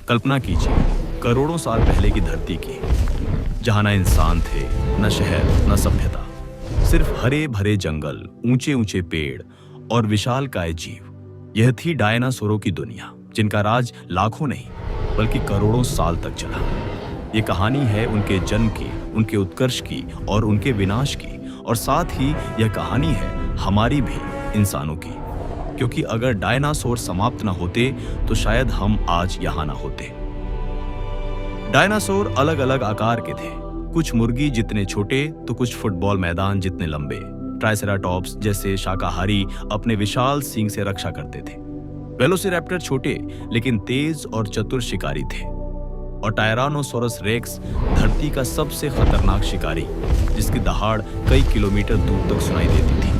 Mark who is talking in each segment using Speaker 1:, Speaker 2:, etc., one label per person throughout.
Speaker 1: कल्पना कीजिए करोड़ों साल पहले की धरती की, जहां न इंसान थे, न शहर, न सभ्यता, सिर्फ हरे भरे जंगल, ऊंचे ऊंचे पेड़ और विशालकाय जीव। यह थी डायनासोरों की दुनिया, जिनका राज लाखों नहीं बल्कि करोड़ों साल तक चला। ये कहानी है उनके जन्म की, उनके उत्कर्ष की और उनके विनाश की, और साथ ही यह कहानी है हमारी भी, इंसानों की। क्योंकि अगर डायनासोर समाप्त ना होते तो शायद हम आज यहां ना होते। डायनासोर अलग अलग आकार के थे, कुछ मुर्गी जितने छोटे तो कुछ फुटबॉल मैदान जितने लंबे। ट्राइसेराटॉप्स जैसे शाकाहारी अपने विशाल सींग से रक्षा करते थे। वेलोसिरैप्टर छोटे लेकिन तेज और चतुर शिकारी थे, और टायरानोसोरस रेक्स धरती का सबसे खतरनाक शिकारी, जिसकी दहाड़ कई किलोमीटर दूर तक सुनाई देती थी।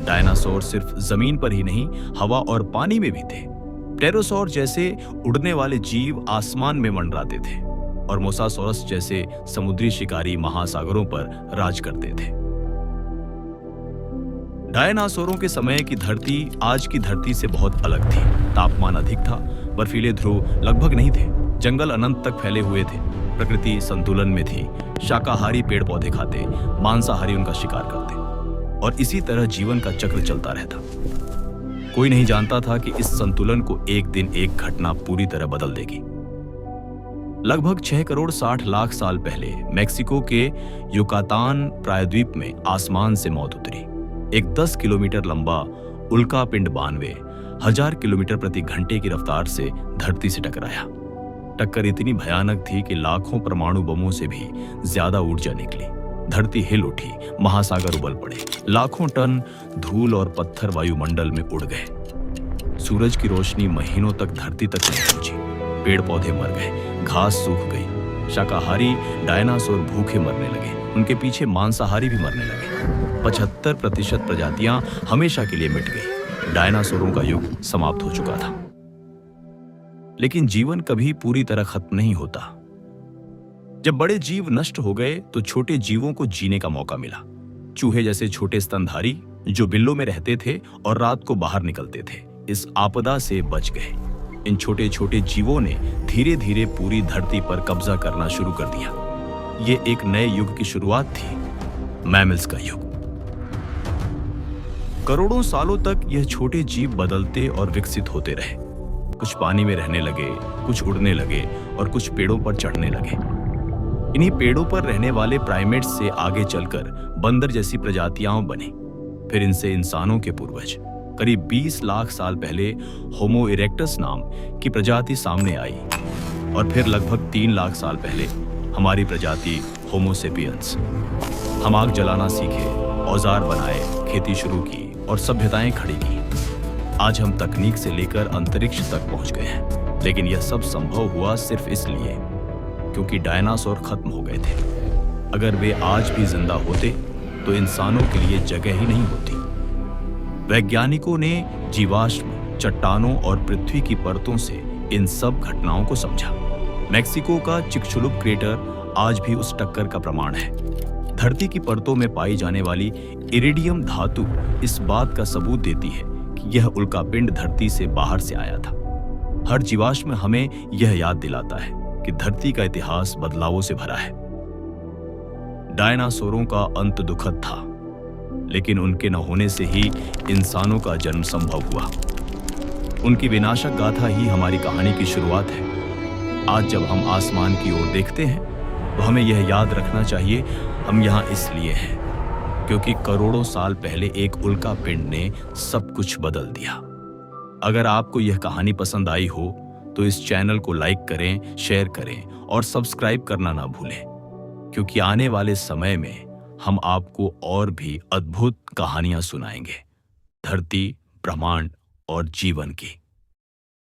Speaker 1: डायनासोर सिर्फ जमीन पर ही नहीं, हवा और पानी में भी थे। प्टेरोसौर जैसे उड़ने वाले जीव आसमान में मंडराते थे, और मोसासोरस जैसे समुद्री शिकारी महासागरों पर राज करते थे। डायनासोरों के समय की धरती आज की धरती से बहुत अलग थी। तापमान अधिक था, बर्फीले ध्रुव लगभग नहीं थे, जंगल अनंत तक फैले हुए थे, प्रकृति संतुलन में थी। शाकाहारी पेड़ पौधे खाते, मांसाहारी उनका शिकार करते, और इसी तरह जीवन का चक्र चलता रहता। कोई नहीं जानता था कि इस संतुलन को एक दिन एक घटना पूरी तरह बदल देगी। लगभग 6 करोड़ 60 लाख साल पहले मेक्सिको के युकातान प्रायद्वीप में आसमान से मौत उतरी। एक 10 किलोमीटर लंबा उल्कापिंड 92,000 किलोमीटर प्रति घंटे की रफ्तार से धरती से टकराया। टक्कर इतनी भयानक थी कि लाखों परमाणु बमों से भी ज्यादा ऊर्जा निकली। धरती हिल उठी, महासागर उबल पड़े, लाखों टन धूल और पत्थर वायुमंडल में उड़ गए। सूरज की रोशनी महीनों तक धरती तक नहीं पहुंची। पेड़ पौधे मर गए, घास सूख गई, शाकाहारी डायनासोर भूखे मरने लगे, उनके पीछे मांसाहारी भी मरने लगे। 75% प्रजातियां हमेशा के लिए मिट गई। डायनासोरों का युग समाप्त हो चुका था। लेकिन जीवन कभी पूरी तरह खत्म नहीं होता। जब बड़े जीव नष्ट हो गए तो छोटे जीवों को जीने का मौका मिला। चूहे जैसे छोटे स्तनधारी जो बिल्लों में रहते थे और रात को बाहर निकलते थे, इस आपदा से बच गए। इन छोटे छोटे जीवों ने धीरे धीरे पूरी धरती पर कब्जा करना शुरू कर दिया। ये एक नए युग की शुरुआत थी, मैमल्स का युग। करोड़ों सालों तक यह छोटे जीव बदलते और विकसित होते रहे। कुछ पानी में रहने लगे, कुछ उड़ने लगे और कुछ पेड़ों पर चढ़ने लगे। इन्हीं पेड़ों पर रहने वाले प्राइमेट्स से आगे चलकर बंदर जैसी प्रजातियां बनी। फिर इनसे इंसानों के पूर्वज करीब 20 लाख साल पहले होमो इरेक्टस नाम की प्रजाति सामने आई, और फिर लगभग 3 लाख साल पहले हमारी प्रजाति होमो सेपियंस। हम आग जलाना सीखे, औजार बनाए, खेती शुरू की और सभ्यताएं खड़ी की। आज हम तकनीक से लेकर अंतरिक्ष तक पहुंच गए हैं, लेकिन यह सब संभव हुआ सिर्फ इसलिए क्योंकि डायनासोर खत्म हो गए थे। अगर वे आज भी जिंदा होते तो इंसानों के लिए जगह ही नहीं होती। वैज्ञानिकों ने जीवाश्म, चट्टानों और पृथ्वी की परतों से इन सब घटनाओं को समझा। मेक्सिको का चिकचुलुप क्रेटर आज भी उस टक्कर का प्रमाण है। धरती की परतों में पाई जाने वाली इरिडियम धातु इस बात का सबूत देती है कि यह उल्कापिंड धरती से बाहर से आया था। हर जीवाश्म हमें यह याद दिलाता है कि धरती का इतिहास बदलावों से भरा है। डायनासोरों का अंत दुखद था, लेकिन उनके न होने से ही इंसानों का जन्म संभव हुआ। उनकी विनाशक गाथा ही हमारी कहानी की शुरुआत है। आज जब हम आसमान की ओर देखते हैं तो हमें यह याद रखना चाहिए, हम यहाँ इसलिए हैं क्योंकि करोड़ों साल पहले एक उल्कापिंड ने सब कुछ बदल दिया। अगर आपको यह कहानी पसंद आई हो तो इस चैनल को लाइक करें, शेयर करें और सब्सक्राइब करना ना भूलें, क्योंकि आने वाले समय में हम आपको और भी अद्भुत कहानियां सुनाएंगे, धरती, ब्रह्मांड और जीवन की।